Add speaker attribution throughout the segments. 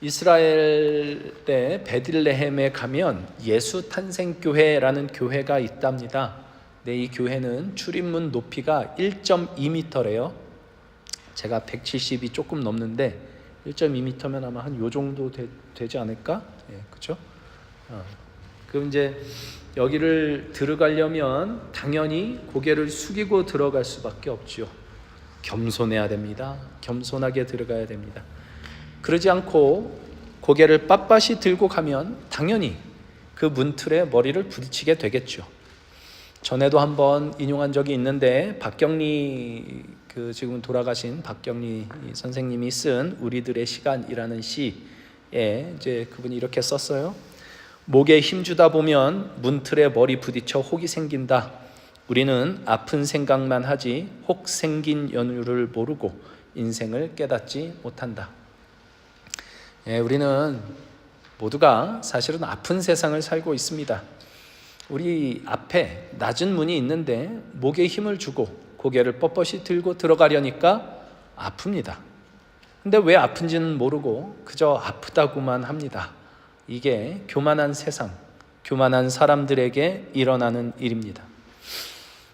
Speaker 1: 이스라엘의 베들레헴에 가면 예수 탄생교회라는 교회가 있답니다. 네, 이 교회는 출입문 높이가 1.2m래요. 제가 170이 조금 넘는데 1.2m면 아마 한 요 정도 되지 않을까? 예, 그렇죠? 그럼 이제 여기를 들어가려면 당연히 고개를 숙이고 들어갈 수밖에 없죠. 겸손해야 됩니다. 겸손하게 들어가야 됩니다. 그러지 않고 고개를 빳빳이 들고 가면 당연히 그 문틀에 머리를 부딪히게 되겠죠. 전에도 한번 인용한 적이 있는데 박경리 지금 돌아가신 박경리 선생님이 쓴 우리들의 시간이라는 시에 이제 그분이 이렇게 썼어요. 목에 힘주다 보면 문틀에 머리 부딪혀 혹이 생긴다. 우리는 아픈 생각만 하지 혹 생긴 연유를 모르고 인생을 깨닫지 못한다. 예, 우리는 모두가 사실은 아픈 세상을 살고 있습니다. 우리 앞에 낮은 문이 있는데 목에 힘을 주고 고개를 뻣뻣이 들고 들어가려니까 아픕니다. 근데 왜 아픈지는 모르고 그저 아프다고만 합니다. 이게 교만한 세상, 교만한 사람들에게 일어나는 일입니다.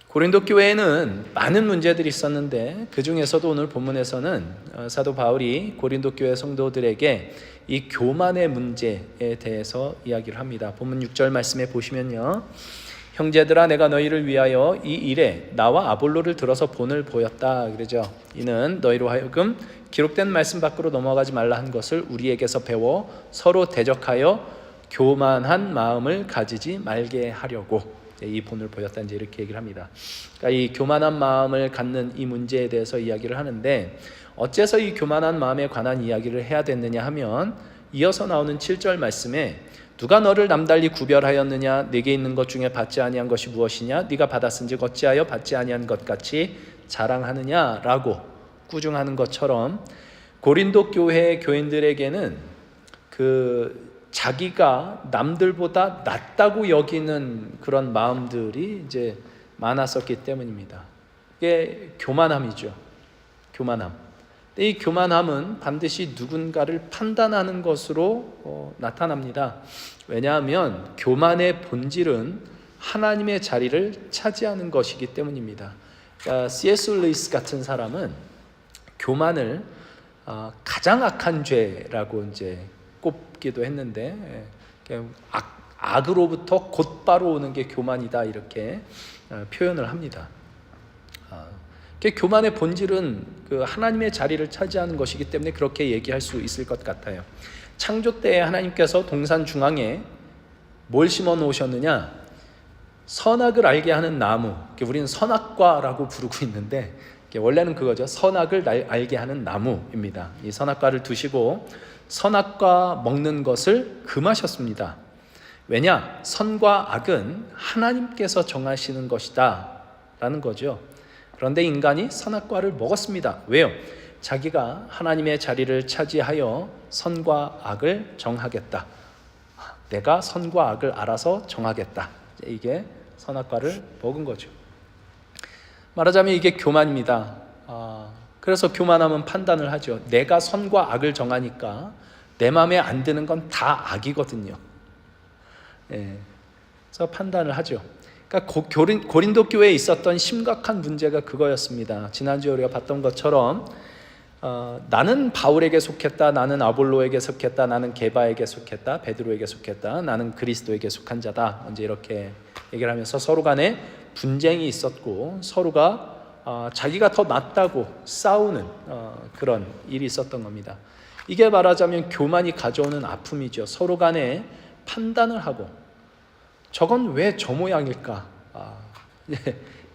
Speaker 1: 고린도 교회에는 많은 문제들이 있었는데 그 중에서도 오늘 본문에서는 사도 바울이 고린도 교회 성도들에게 이 교만의 문제에 대해서 이야기를 합니다. 본문 6절 말씀에 보시면요, 형제들아 내가 너희를 위하여 이 일에 나와 아볼로를 들어서 본을 보였다 그러죠. 이는 너희로 하여금 기록된 말씀 밖으로 넘어가지 말라 한 것을 우리에게서 배워 서로 대적하여 교만한 마음을 가지지 말게 하려고 이 본을 보였다 이제 이렇게 얘기를 합니다. 그러니까 이 교만한 마음을 갖는 이 문제에 대해서 이야기를 하는데 어째서 이 교만한 마음에 관한 이야기를 해야 됐느냐 하면 이어서 나오는 7절 말씀에 누가 너를 남달리 구별하였느냐 네게 있는 것 중에 받지 아니한 것이 무엇이냐 네가 받았은즉 어찌하여 받지 아니한 것 같이 자랑하느냐라고 꾸중하는 것처럼 고린도 교회 교인들에게는 자기가 남들보다 낫다고 여기는 그런 마음들이 이제 많았었기 때문입니다. 이게 교만함이죠. 교만함. 이 교만함은 반드시 누군가를 판단하는 것으로 나타납니다. 왜냐하면 교만의 본질은 하나님의 자리를 차지하는 것이기 때문입니다. 그러니까 C.S. 루이스 같은 사람은 교만을 가장 악한 죄라고 이제 꼽기도 했는데 악으로부터 곧바로 오는 게 교만이다 이렇게 표현을 합니다. 교만의 본질은 하나님의 자리를 차지하는 것이기 때문에 그렇게 얘기할 수 있을 것 같아요. 창조 때에 하나님께서 동산 중앙에 뭘 심어 놓으셨느냐? 선악을 알게 하는 나무. 우리는 선악과라고 부르고 있는데 원래는 그거죠. 선악을 알게 하는 나무입니다. 이 선악과를 두시고 선악과 먹는 것을 금하셨습니다. 왜냐? 선과 악은 하나님께서 정하시는 것이다 라는 거죠. 그런데 인간이 선악과를 먹었습니다. 왜요? 자기가 하나님의 자리를 차지하여 선과 악을 정하겠다. 내가 선과 악을 알아서 정하겠다. 이게 선악과를 먹은 거죠. 말하자면 이게 교만입니다. 그래서 교만하면 판단을 하죠. 내가 선과 악을 정하니까 내 마음에 안 드는 건 다 악이거든요. 그래서 판단을 하죠. 그러니까 고린도 교회에 있었던 심각한 문제가 그거였습니다. 지난주에 우리가 봤던 것처럼 나는 바울에게 속했다, 나는 아볼로에게 속했다, 나는 게바에게 속했다, 베드로에게 속했다, 나는 그리스도에게 속한 자다. 이제 이렇게 얘기를 하면서 서로 간에 분쟁이 있었고 서로가 자기가 더 낫다고 싸우는 그런 일이 있었던 겁니다. 이게 말하자면 교만이 가져오는 아픔이죠. 서로 간에 판단을 하고 저건 왜 저 모양일까?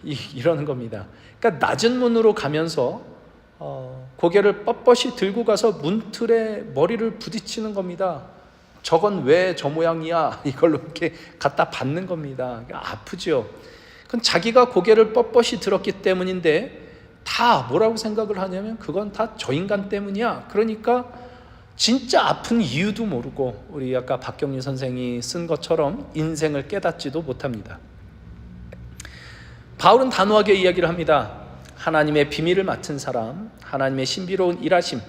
Speaker 1: 이러는 겁니다. 그러니까 낮은 문으로 가면서 고개를 뻣뻣이 들고 가서 문틀에 머리를 부딪히는 겁니다. 저건 왜 저 모양이야? 이걸로 이렇게 갖다 받는 겁니다. 아프죠. 그건 자기가 고개를 뻣뻣이 들었기 때문인데 다 뭐라고 생각을 하냐면 그건 다 저 인간 때문이야. 그러니까 진짜 아픈 이유도 모르고 우리 아까 박경리 선생이 쓴 것처럼 인생을 깨닫지도 못합니다. 바울은 단호하게 이야기를 합니다. 하나님의 비밀을 맡은 사람, 하나님의 신비로운 일하심,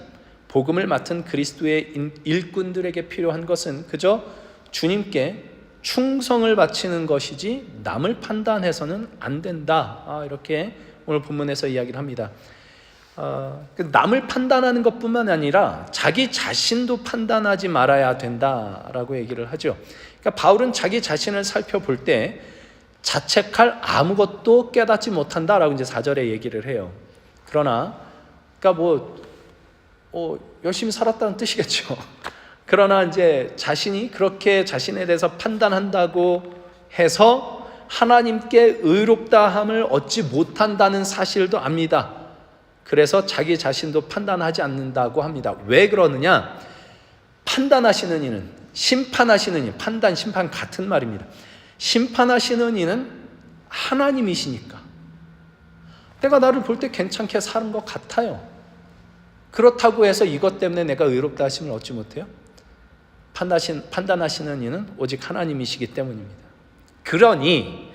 Speaker 1: 복음을 맡은 그리스도의 일꾼들에게 필요한 것은 그저 주님께 충성을 바치는 것이지 남을 판단해서는 안 된다. 이렇게 오늘 본문에서 이야기를 합니다. 남을 판단하는 것뿐만 아니라 자기 자신도 판단하지 말아야 된다라고 얘기를 하죠. 그러니까 바울은 자기 자신을 살펴볼 때 자책할 아무것도 깨닫지 못한다라고 이제 4절에 얘기를 해요. 그러나 그러니까 열심히 살았다는 뜻이겠죠. 그러나 이제 자신이 그렇게 자신에 대해서 판단한다고 해서 하나님께 의롭다함을 얻지 못한다는 사실도 압니다. 그래서 자기 자신도 판단하지 않는다고 합니다. 왜 그러느냐? 판단하시는 이는, 심판하시는 이, 판단, 심판 같은 말입니다. 심판하시는 이는 하나님이시니까. 내가 나를 볼 때 괜찮게 사는 것 같아요. 그렇다고 해서 이것 때문에 내가 의롭다 하심을 얻지 못해요? 판단하시는 이는 오직 하나님이시기 때문입니다. 그러니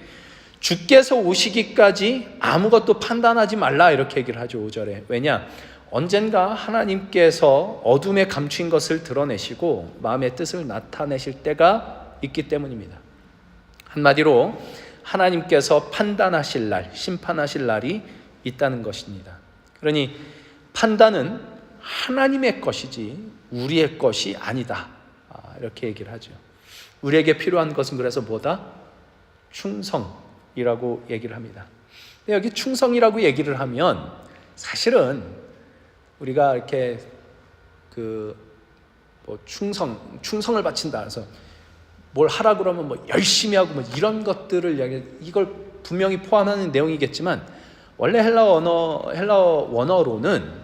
Speaker 1: 주께서 오시기까지 아무것도 판단하지 말라 이렇게 얘기를 하죠. 5절에. 왜냐? 언젠가 하나님께서 어둠에 감추인 것을 드러내시고 마음의 뜻을 나타내실 때가 있기 때문입니다. 한마디로 하나님께서 판단하실 날, 심판하실 날이 있다는 것입니다. 그러니 판단은 하나님의 것이지 우리의 것이 아니다. 이렇게 얘기를 하죠. 우리에게 필요한 것은 그래서 뭐다? 충성이라고 얘기를 합니다. 근데 여기 충성이라고 얘기를 하면 사실은 우리가 이렇게 충성을 바친다 해서 뭘 하라 그러면 열심히 하고 이런 것들을 이걸 분명히 포함하는 내용이겠지만 원래 헬라어 원어로는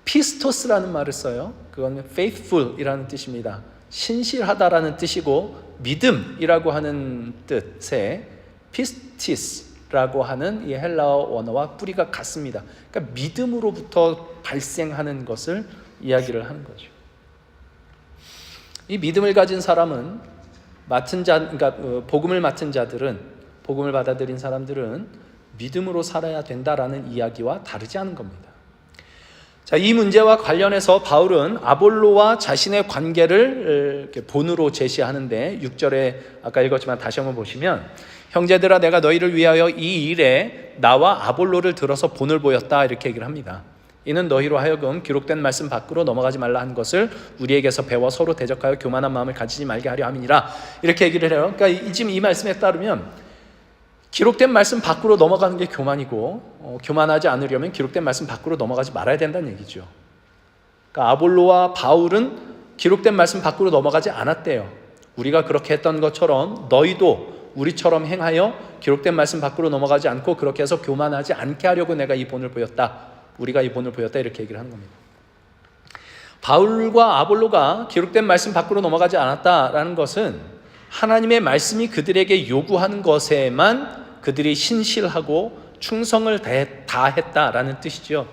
Speaker 1: 피스토스라는 말을 써요. 그건 faithful이라는 뜻입니다. 신실하다라는 뜻이고 믿음이라고 하는 뜻의 피스티스라고 하는 이 헬라어 원어와 뿌리가 같습니다. 그러니까 믿음으로부터 발생하는 것을 이야기를 하는 거죠. 이 믿음을 가진 사람은 그러니까 복음을 맡은 자들은, 복음을 받아들인 사람들은 믿음으로 살아야 된다라는 이야기와 다르지 않은 겁니다. 자, 이 문제와 관련해서 바울은 아볼로와 자신의 관계를 이렇게 본으로 제시하는데 6절에 아까 읽었지만 다시 한번 보시면 형제들아 내가 너희를 위하여 이 일에 나와 아볼로를 들어서 본을 보였다 이렇게 얘기를 합니다. 이는 너희로 하여금 기록된 말씀 밖으로 넘어가지 말라 한 것을 우리에게서 배워 서로 대적하여 교만한 마음을 가지지 말게 하려 함이니라 이렇게 얘기를 해요. 그러니까 지금 이 말씀에 따르면 기록된 말씀 밖으로 넘어가는 게 교만이고 교만하지 않으려면 기록된 말씀 밖으로 넘어가지 말아야 된다는 얘기죠. 그러니까 아볼로와 바울은 기록된 말씀 밖으로 넘어가지 않았대요. 우리가 그렇게 했던 것처럼 너희도 우리처럼 행하여 기록된 말씀 밖으로 넘어가지 않고 그렇게 해서 교만하지 않게 하려고 내가 이 본을 보였다. 우리가 이 본을 보였다 이렇게 얘기를 하는 겁니다. 바울과 아볼로가 기록된 말씀 밖으로 넘어가지 않았다라는 것은 하나님의 말씀이 그들에게 요구하는 것에만 그들이 신실하고 충성을 다했다라는 뜻이죠.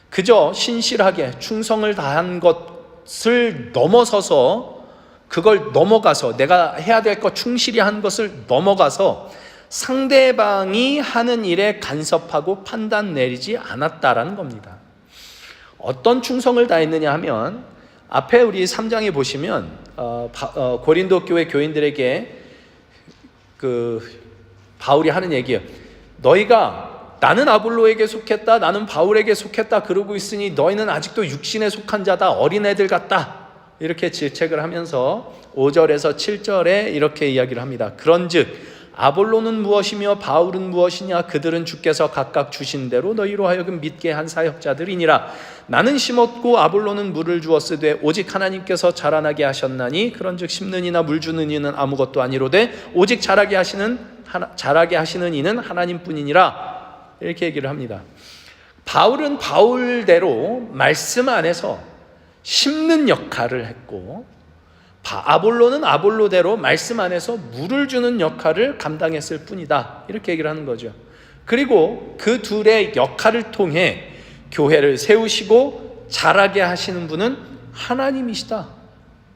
Speaker 1: 그저 신실하게 충성을 다한 것을 넘어서서 그걸 넘어가서 내가 해야 될 것 충실히 한 것을 넘어가서 상대방이 하는 일에 간섭하고 판단 내리지 않았다라는 겁니다. 어떤 충성을 다했느냐 하면 앞에 우리 3장에 보시면 고린도 교회 교인들에게 바울이 하는 얘기예요. 너희가 나는 아볼로에게 속했다, 나는 바울에게 속했다 그러고 있으니 너희는 아직도 육신에 속한 자다, 어린애들 같다 이렇게 질책을 하면서 5절에서 7절에 이렇게 이야기를 합니다. 그런즉 아볼로는 무엇이며 바울은 무엇이냐 그들은 주께서 각각 주신 대로 너희로 하여금 믿게 한 사역자들이니라. 나는 심었고 아볼로는 물을 주었으되 오직 하나님께서 자라나게 하셨나니 그런즉 심는 이나 물 주는 이는 아무것도 아니로되 오직 자라게 하시는 이는 하나님뿐이니라 이렇게 얘기를 합니다. 바울은 바울대로 말씀 안에서 심는 역할을 했고 아볼로는 아볼로대로 말씀 안에서 물을 주는 역할을 감당했을 뿐이다 이렇게 얘기를 하는 거죠. 그리고 그 둘의 역할을 통해 교회를 세우시고 자라게 하시는 분은 하나님이시다.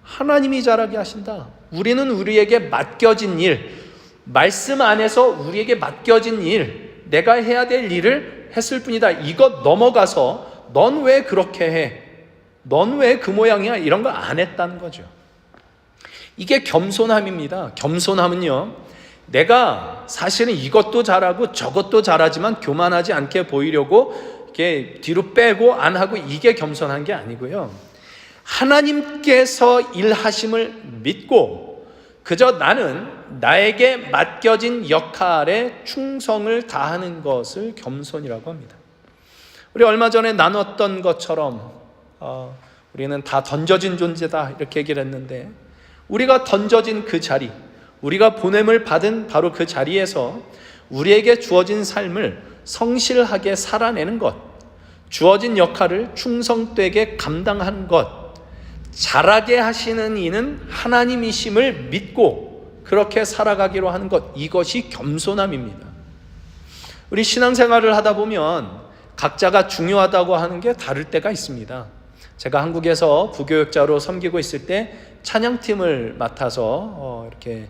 Speaker 1: 하나님이 자라게 하신다. 우리는 우리에게 맡겨진 일, 말씀 안에서 우리에게 맡겨진 일, 내가 해야 될 일을 했을 뿐이다. 이것 넘어가서 넌 왜 그렇게 해? 넌 왜 그 모양이야? 이런 거 안 했다는 거죠. 이게 겸손함입니다. 겸손함은요, 내가 사실은 이것도 잘하고 저것도 잘하지만 교만하지 않게 보이려고 이렇게 뒤로 빼고 안 하고, 이게 겸손한 게 아니고요, 하나님께서 일하심을 믿고 그저 나는 나에게 맡겨진 역할에 충성을 다하는 것을 겸손이라고 합니다. 우리 얼마 전에 나눴던 것처럼 우리는 다 던져진 존재다 이렇게 얘기를 했는데, 우리가 던져진 그 자리, 우리가 보냄을 받은 바로 그 자리에서 우리에게 주어진 삶을 성실하게 살아내는 것, 주어진 역할을 충성되게 감당하는 것, 잘하게 하시는 이는 하나님이심을 믿고 그렇게 살아가기로 하는 것, 이것이 겸손함입니다. 우리 신앙생활을 하다 보면 각자가 중요하다고 하는 게 다를 때가 있습니다. 제가 한국에서 부교육자로 섬기고 있을 때 찬양팀을 맡아서 이렇게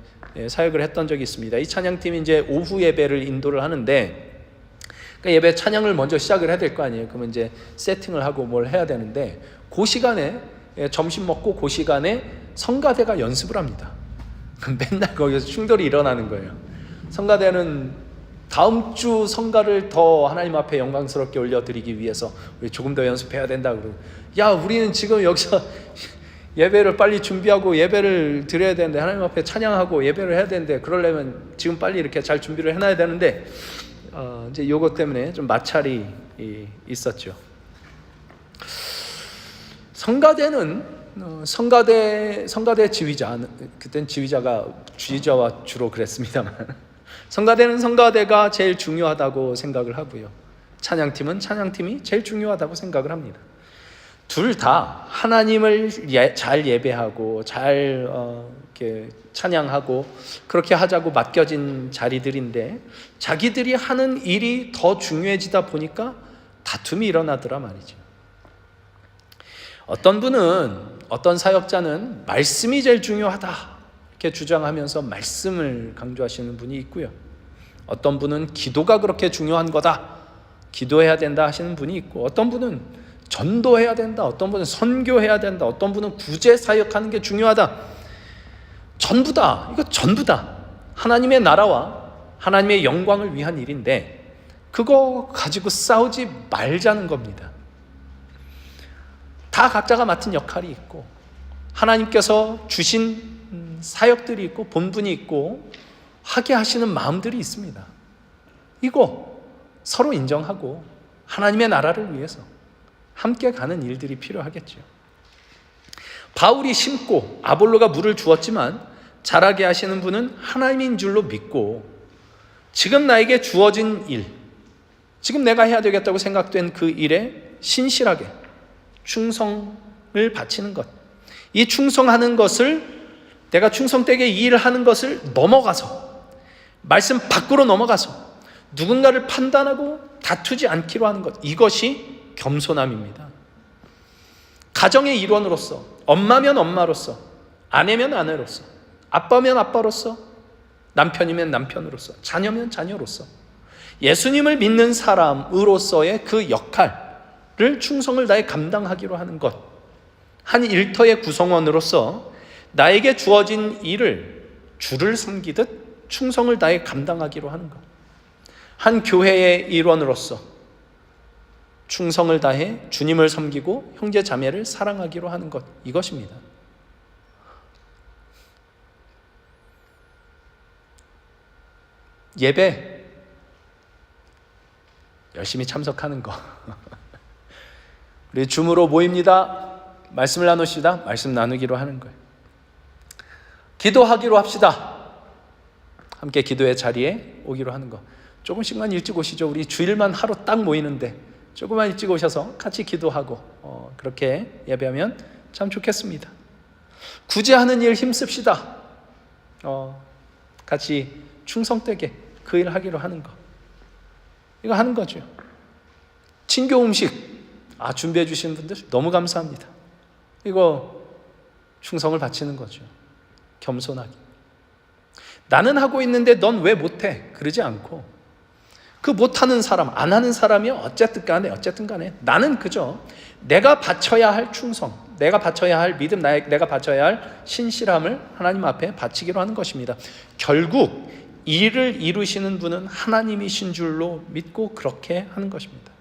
Speaker 1: 사역을 했던 적이 있습니다. 이 찬양팀이 이제 오후 예배를 인도를 하는데, 그러니까 예배 찬양을 먼저 시작을 해야 될 거 아니에요. 그러면 이제 세팅을 하고 뭘 해야 되는데, 그 점심 먹고 그 시간에 성가대가 연습을 합니다. 맨날 거기서 충돌이 일어나는 거예요. 성가대는 다음 주 성가를 더 하나님 앞에 영광스럽게 올려드리기 위해서 우리 조금 더 연습해야 된다 그러고, 야, 우리는 지금 여기서 예배를 빨리 준비하고 예배를 드려야 되는데, 하나님 앞에 찬양하고 예배를 해야 되는데, 그러려면 지금 빨리 이렇게 잘 준비를 해놔야 되는데, 이제 요것 때문에 좀 마찰이 있었죠. 성가대는 성가대 지휘자, 그땐 지휘자와 주로 그랬습니다만, 성가대는 성가대가 제일 중요하다고 생각을 하고요, 찬양팀은 찬양팀이 제일 중요하다고 생각을 합니다. 둘 다 하나님을 잘 예배하고 잘 이렇게 찬양하고 그렇게 하자고 맡겨진 자리들인데, 자기들이 하는 일이 더 중요해지다 보니까 다툼이 일어나더라 말이죠. 어떤 사역자는 말씀이 제일 중요하다 이렇게 주장하면서 말씀을 강조하시는 분이 있고요, 어떤 분은 기도가 그렇게 중요한 거다, 기도해야 된다 하시는 분이 있고, 어떤 분은 전도해야 된다, 어떤 분은 선교해야 된다, 어떤 분은 구제 사역하는 게 중요하다. 이거 전부 다 하나님의 나라와 하나님의 영광을 위한 일인데, 그거 가지고 싸우지 말자는 겁니다. 다 각자가 맡은 역할이 있고, 하나님께서 주신 사역들이 있고 본분이 있고 하게 하시는 마음들이 있습니다. 이거 서로 인정하고 하나님의 나라를 위해서 함께 가는 일들이 필요하겠죠. 바울이 심고 아볼로가 물을 주었지만 자라게 하시는 분은 하나님인 줄로 믿고, 지금 나에게 주어진 일, 지금 내가 해야 되겠다고 생각된 그 일에 신실하게 충성을 바치는 것, 이 충성하는 것을, 내가 충성되게 이 일을 하는 것을 넘어가서, 말씀 밖으로 넘어가서 누군가를 판단하고 다투지 않기로 하는 것, 이것이 겸손함입니다. 가정의 일원으로서, 엄마면 엄마로서, 아내면 아내로서, 아빠면 아빠로서, 남편이면 남편으로서, 자녀면 자녀로서, 예수님을 믿는 사람으로서의 그 역할을 충성을 다해 감당하기로 하는 것, 한 일터의 구성원으로서 나에게 주어진 일을 주를 섬기듯 충성을 다해 감당하기로 하는 것, 한 교회의 일원으로서 충성을 다해 주님을 섬기고 형제 자매를 사랑하기로 하는 것, 이것입니다. 예배 열심히 참석하는 거 우리 줌으로 모입니다. 말씀을 나누시다. 말씀 나누기로 하는 거예요. 기도하기로 합시다. 함께 기도의 자리에 오기로 하는 거. 조금씩만 일찍 오시죠. 우리 주일만 하루 딱 모이는데 조금만 일찍 오셔서 같이 기도하고 그렇게 예배하면 참 좋겠습니다. 굳이 하는 일 힘씁시다. 같이 충성되게 그 일을 하기로 하는 거, 이거 하는 거죠. 친교 음식 준비해 주시는 분들 너무 감사합니다. 이거 충성을 바치는 거죠. 겸손하게. 나는 하고 있는데 넌 왜 못해? 그러지 않고 그 못하는 사람, 안 하는 사람이 어쨌든 간에 나는 그저 내가 바쳐야 할 충성, 내가 바쳐야 할 믿음, 내가 바쳐야 할 신실함을 하나님 앞에 바치기로 하는 것입니다. 결국 일을 이루시는 분은 하나님이신 줄로 믿고 그렇게 하는 것입니다.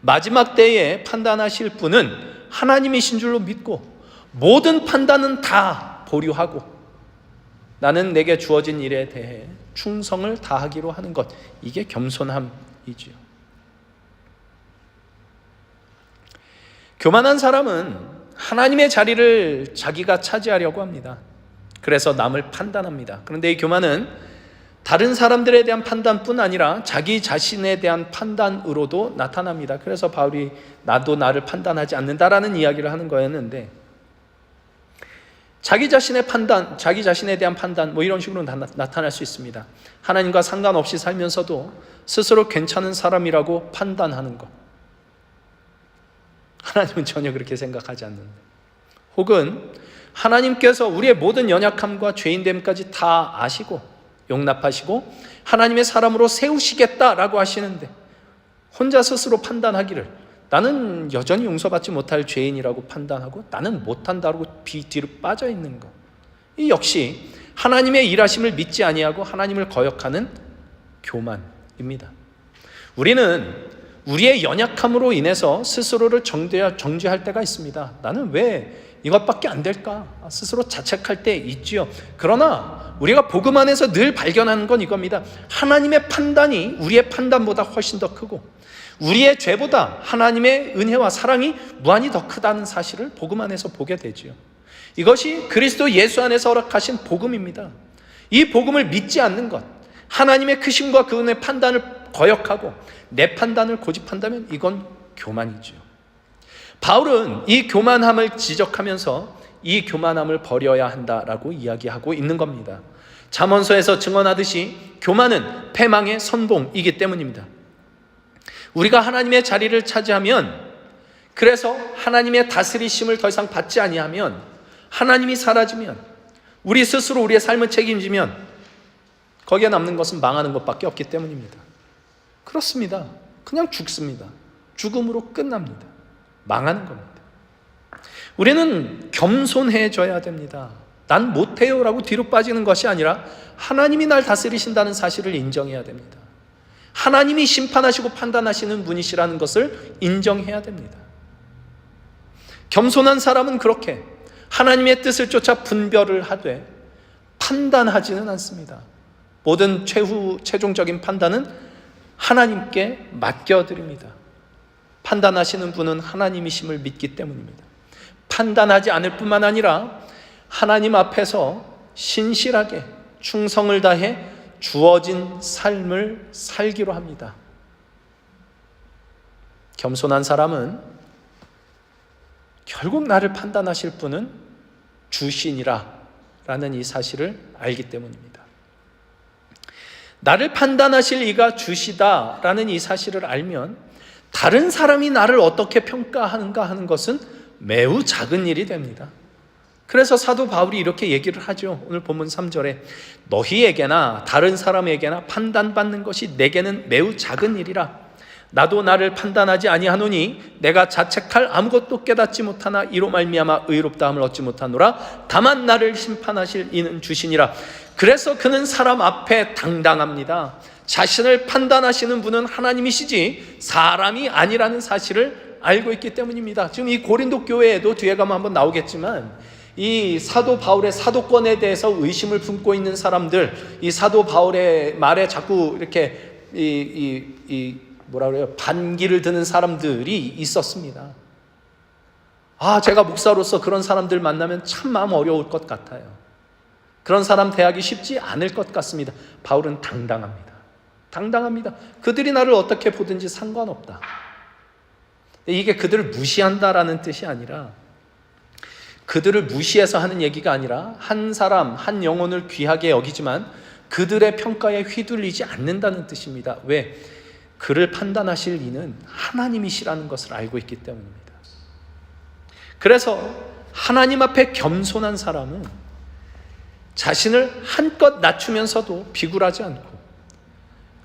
Speaker 1: 마지막 때에 판단하실 분은 하나님이신 줄로 믿고 모든 판단은 다 보류하고 나는 내게 주어진 일에 대해 충성을 다하기로 하는 것, 이게 겸손함이지요. 교만한 사람은 하나님의 자리를 자기가 차지하려고 합니다. 그래서 남을 판단합니다. 그런데 이 교만은 다른 사람들에 대한 판단뿐 아니라 자기 자신에 대한 판단으로도 나타납니다. 그래서 바울이 나도 나를 판단하지 않는다라는 이야기를 하는 거였는데, 자기 자신의 판단, 자기 자신에 대한 판단, 이런 식으로 나타날 수 있습니다. 하나님과 상관없이 살면서도 스스로 괜찮은 사람이라고 판단하는 것. 하나님은 전혀 그렇게 생각하지 않는다. 혹은 하나님께서 우리의 모든 연약함과 죄인됨까지 다 아시고 용납하시고 하나님의 사람으로 세우시겠다라고 하시는데 혼자 스스로 판단하기를 나는 여전히 용서받지 못할 죄인이라고 판단하고 나는 못한다고 뒤로 빠져 있는 것, 이 역시 하나님의 일하심을 믿지 아니하고 하나님을 거역하는 교만입니다. 우리는 우리의 연약함으로 인해서 스스로를 정죄할 때가 있습니다. 나는 왜 이것밖에 안 될까? 스스로 자책할 때 있지요. 그러나 우리가 복음 안에서 늘 발견하는 건 이겁니다. 하나님의 판단이 우리의 판단보다 훨씬 더 크고 우리의 죄보다 하나님의 은혜와 사랑이 무한히 더 크다는 사실을 복음 안에서 보게 되지요. 이것이 그리스도 예수 안에서 허락하신 복음입니다. 이 복음을 믿지 않는 것, 하나님의 크심과 그 은혜의 판단을 거역하고 내 판단을 고집한다면 이건 교만이죠. 바울은 이 교만함을 지적하면서 이 교만함을 버려야 한다라고 이야기하고 있는 겁니다. 잠언서에서 증언하듯이 교만은 패망의 선봉이기 때문입니다. 우리가 하나님의 자리를 차지하면, 그래서 하나님의 다스리심을 더 이상 받지 아니하면, 하나님이 사라지면, 우리 스스로 우리의 삶을 책임지면 거기에 남는 것은 망하는 것밖에 없기 때문입니다. 그렇습니다. 그냥 죽습니다. 죽음으로 끝납니다. 망하는 겁니다. 우리는 겸손해져야 됩니다. 난 못해요 라고 뒤로 빠지는 것이 아니라 하나님이 날 다스리신다는 사실을 인정해야 됩니다. 하나님이 심판하시고 판단하시는 분이시라는 것을 인정해야 됩니다. 겸손한 사람은 그렇게 하나님의 뜻을 쫓아 분별을 하되 판단하지는 않습니다. 모든 최종적인 판단은 하나님께 맡겨드립니다. 판단하시는 분은 하나님이심을 믿기 때문입니다. 판단하지 않을 뿐만 아니라 하나님 앞에서 신실하게 충성을 다해 주어진 삶을 살기로 합니다. 겸손한 사람은 결국 나를 판단하실 분은 주시니라 라는 이 사실을 알기 때문입니다. 나를 판단하실 이가 주시다라는 이 사실을 알면 다른 사람이 나를 어떻게 평가하는가 하는 것은 매우 작은 일이 됩니다. 그래서 사도 바울이 이렇게 얘기를 하죠. 오늘 본문 3절에 너희에게나 다른 사람에게나 판단받는 것이 내게는 매우 작은 일이라. 나도 나를 판단하지 아니하노니 내가 자책할 아무것도 깨닫지 못하나 이로 말미암아 의롭다함을 얻지 못하노라. 다만 나를 심판하실 이는 주시니라. 그래서 그는 사람 앞에 당당합니다. 자신을 판단하시는 분은 하나님이시지 사람이 아니라는 사실을 알고 있기 때문입니다. 지금 이 고린도 교회에도 뒤에 가면 한번 나오겠지만 이 사도 바울의 사도권에 대해서 의심을 품고 있는 사람들, 이 사도 바울의 말에 자꾸 이렇게 뭐라 그래요? 반기를 드는 사람들이 있었습니다. 제가 목사로서 그런 사람들 만나면 참 마음 어려울 것 같아요. 그런 사람 대하기 쉽지 않을 것 같습니다. 바울은 당당합니다. 그들이 나를 어떻게 보든지 상관없다. 이게 그들을 무시한다라는 뜻이 아니라, 그들을 무시해서 하는 얘기가 아니라 한 사람, 한 영혼을 귀하게 여기지만 그들의 평가에 휘둘리지 않는다는 뜻입니다. 왜? 그를 판단하실 이는 하나님이시라는 것을 알고 있기 때문입니다. 그래서 하나님 앞에 겸손한 사람은 자신을 한껏 낮추면서도 비굴하지 않고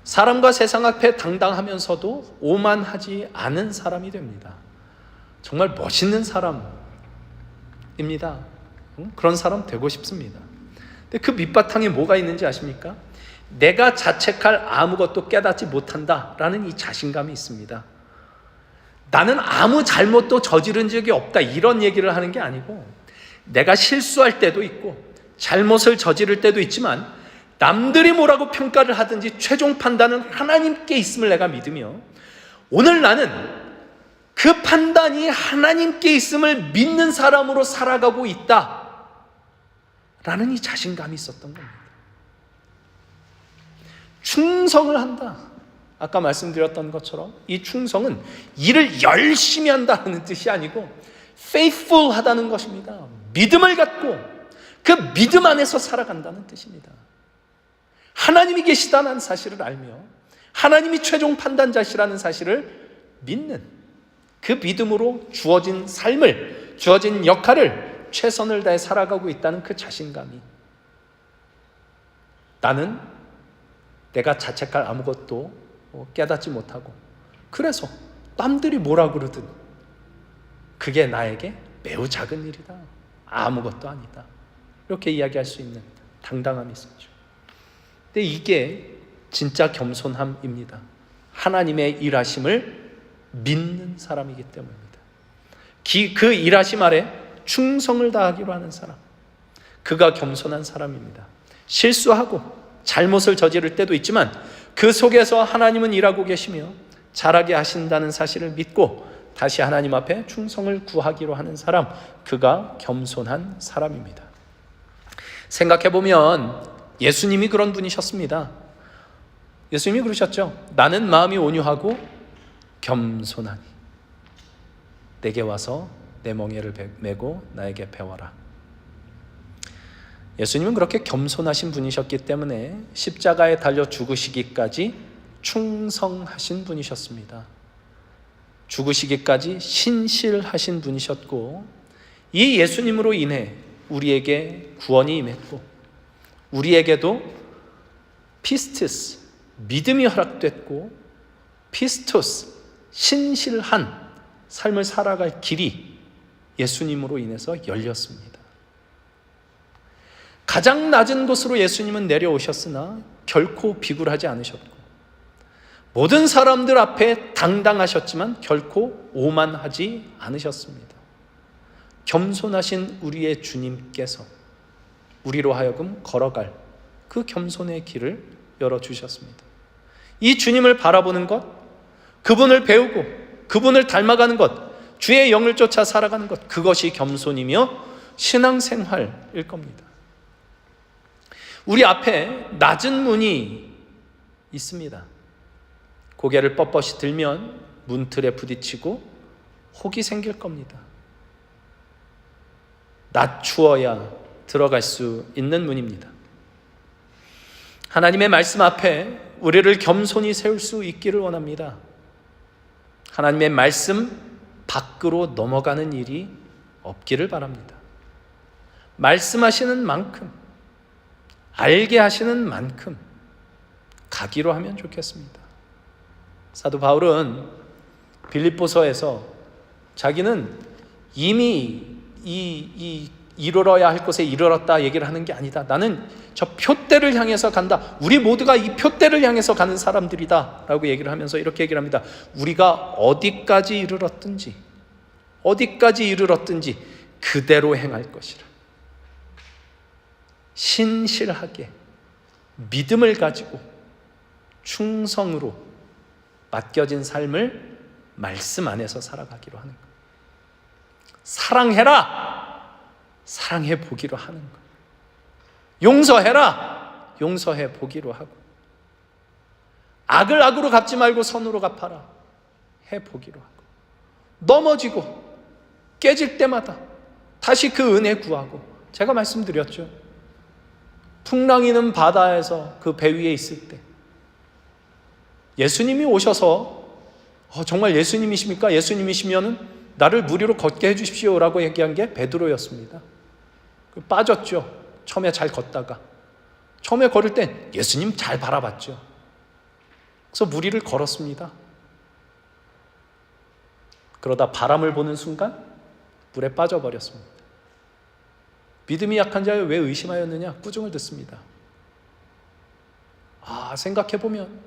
Speaker 1: 사람과 세상 앞에 당당하면서도 오만하지 않은 사람이 됩니다. 정말 멋있는 사람입니다. 그런 사람 되고 싶습니다. 근데 그 밑바탕에 뭐가 있는지 아십니까? 내가 자책할 아무것도 깨닫지 못한다라는 이 자신감이 있습니다. 나는 아무 잘못도 저지른 적이 없다, 이런 얘기를 하는 게 아니고, 내가 실수할 때도 있고 잘못을 저지를 때도 있지만 남들이 뭐라고 평가를 하든지 최종 판단은 하나님께 있음을 내가 믿으며, 오늘 나는 그 판단이 하나님께 있음을 믿는 사람으로 살아가고 있다 라는 이 자신감이 있었던 겁니다. 충성을 한다. 아까 말씀드렸던 것처럼 이 충성은 일을 열심히 한다는 뜻이 아니고 faithful 하다는 것입니다. 믿음을 갖고 그 믿음 안에서 살아간다는 뜻입니다. 하나님이 계시다는 사실을 알며 하나님이 최종 판단자시라는 사실을 믿는 그 믿음으로 주어진 삶을, 주어진 역할을 최선을 다해 살아가고 있다는 그 자신감이, 나는 내가 자책할 아무것도 깨닫지 못하고 그래서 남들이 뭐라 그러든 그게 나에게 매우 작은 일이다, 아무것도 아니다, 이렇게 이야기할 수 있는 당당함이 있었죠. 근데 이게 진짜 겸손함입니다. 하나님의 일하심을 믿는 사람이기 때문입니다. 그 일하심 아래 충성을 다하기로 하는 사람, 그가 겸손한 사람입니다. 실수하고 잘못을 저지를 때도 있지만 그 속에서 하나님은 일하고 계시며 잘하게 하신다는 사실을 믿고 다시 하나님 앞에 충성을 구하기로 하는 사람, 그가 겸손한 사람입니다. 생각해보면 예수님이 그런 분이셨습니다. 예수님이 그러셨죠. 나는 마음이 온유하고 겸손하니 내게 와서 내 멍에를 메고 나에게 배워라. 예수님은 그렇게 겸손하신 분이셨기 때문에 십자가에 달려 죽으시기까지 충성하신 분이셨습니다. 죽으시기까지 신실하신 분이셨고, 이 예수님으로 인해 우리에게 구원이 임했고 우리에게도 피스티스, 믿음이 허락됐고, 피스토스, 신실한 삶을 살아갈 길이 예수님으로 인해서 열렸습니다. 가장 낮은 곳으로 예수님은 내려오셨으나 결코 비굴하지 않으셨고, 모든 사람들 앞에 당당하셨지만 결코 오만하지 않으셨습니다. 겸손하신 우리의 주님께서 우리로 하여금 걸어갈 그 겸손의 길을 열어주셨습니다. 이 주님을 바라보는 것, 그분을 배우고 그분을 닮아가는 것, 주의 영을 쫓아 살아가는 것, 그것이 겸손이며 신앙생활일 겁니다. 우리 앞에 낮은 문이 있습니다. 고개를 뻣뻣이 들면 문틀에 부딪히고 혹이 생길 겁니다. 낮추어야 들어갈 수 있는 문입니다. 하나님의 말씀 앞에 우리를 겸손히 세울 수 있기를 원합니다. 하나님의 말씀 밖으로 넘어가는 일이 없기를 바랍니다. 말씀하시는 만큼, 알게 하시는 만큼 가기로 하면 좋겠습니다. 사도 바울은 빌립보서에서 자기는 이미 이르러야 할 곳에 이르렀다 얘기를 하는 게 아니다. 나는 저 표대를 향해서 간다. 우리 모두가 이 표대를 향해서 가는 사람들이다 라고 얘기를 하면서 이렇게 얘기를 합니다. 우리가 어디까지 이르렀든지 그대로 행할 것이라. 신실하게 믿음을 가지고 충성으로 맡겨진 삶을 말씀 안에서 살아가기로 하는 것. 사랑해라. 사랑해 보기로 하는 것. 용서해라. 용서해 보기로 하고, 악을 악으로 갚지 말고 선으로 갚아라. 해 보기로 하고, 넘어지고 깨질 때마다 다시 그 은혜 구하고, 제가 말씀드렸죠. 풍랑이는 바다에서 그 배 위에 있을 때 예수님이 오셔서 정말 예수님이십니까? 예수님이시면은 나를 무리로 걷게 해주십시오라고 얘기한 게 베드로였습니다. 빠졌죠. 처음에 잘 걷다가 처음에 걸을 땐 예수님 잘 바라봤죠. 그래서 무리를 걸었습니다. 그러다 바람을 보는 순간 물에 빠져버렸습니다. 믿음이 약한 자여 왜 의심하였느냐? 꾸중을 듣습니다. 생각해보면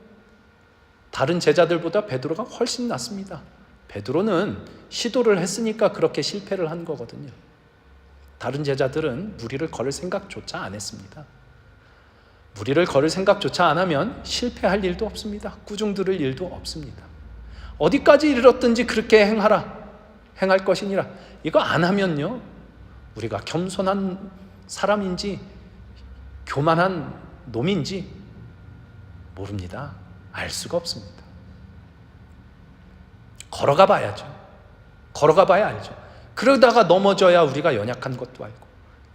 Speaker 1: 다른 제자들보다 베드로가 훨씬 낫습니다. 베드로는 시도를 했으니까 그렇게 실패를 한 거거든요. 다른 제자들은 무리를 걸을 생각조차 안 했습니다. 무리를 걸을 생각조차 안 하면 실패할 일도 없습니다. 꾸중 들을 일도 없습니다. 어디까지 이르렀든지 그렇게 행할 것이니라. 이거 안 하면요, 우리가 겸손한 사람인지 교만한 놈인지 모릅니다. 알 수가 없습니다. 걸어가 봐야죠. 걸어가 봐야 알죠. 그러다가 넘어져야 우리가 연약한 것도 알고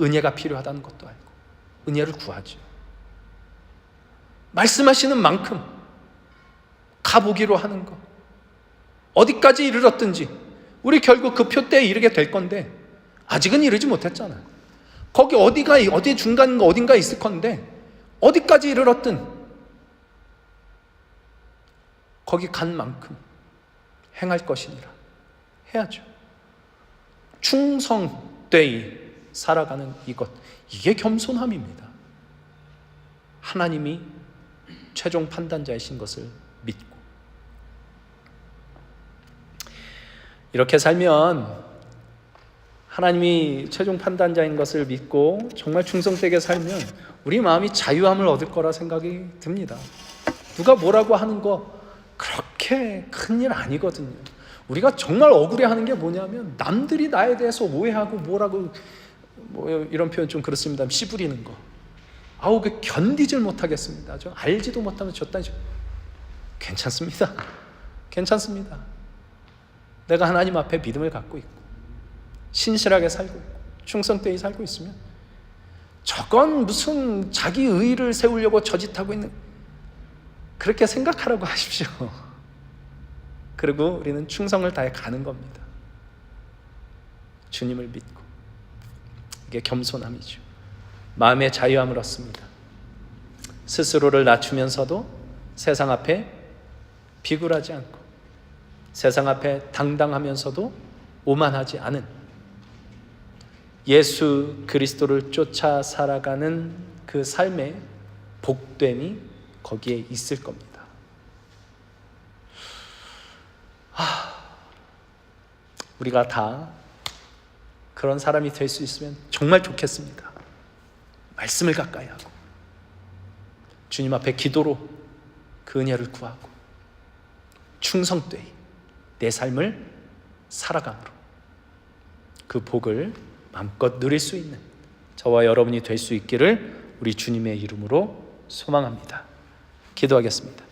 Speaker 1: 은혜가 필요하다는 것도 알고 은혜를 구하죠. 말씀하시는 만큼 가보기로 하는 것, 어디까지 이르렀든지 우리 결국 그 표대에 이르게 될 건데 아직은 이르지 못했잖아요. 거기 어디 중간 어딘가 있을 건데 어디까지 이르렀든 거기 간 만큼 행할 것이니라. 해야죠. 충성되이 살아가는 이게 겸손함입니다. 하나님이 최종 판단자이신 것을 믿고 이렇게 살면, 하나님이 최종 판단자인 것을 믿고 정말 충성되게 살면 우리 마음이 자유함을 얻을 거라 생각이 듭니다. 누가 뭐라고 하는 거 그렇게 큰일 아니거든요. 우리가 정말 억울해하는 게 뭐냐면 남들이 나에 대해서 오해하고 뭐라고 이런 표현 좀 그렇습니다. 씨부리는 거. 그 견디질 못하겠습니다. 저 알지도 못하면 저딴 식. 괜찮습니다. 괜찮습니다. 내가 하나님 앞에 믿음을 갖고 있고 신실하게 살고 있고 충성되이 살고 있으면 저건 무슨 자기 의의를 세우려고 저짓하고 있는, 그렇게 생각하라고 하십시오. 그리고 우리는 충성을 다해 가는 겁니다. 주님을 믿고. 이게 겸손함이죠. 마음의 자유함을 얻습니다. 스스로를 낮추면서도 세상 앞에 비굴하지 않고 세상 앞에 당당하면서도 오만하지 않은 예수 그리스도를 쫓아 살아가는 그 삶의 복됨이 거기에 있을 겁니다. 우리가 다 그런 사람이 될 수 있으면 정말 좋겠습니다. 말씀을 가까이 하고 주님 앞에 기도로 그 은혜를 구하고 충성되이 내 삶을 살아감으로 그 복을 마음껏 누릴 수 있는 저와 여러분이 될 수 있기를 우리 주님의 이름으로 소망합니다. 기도하겠습니다.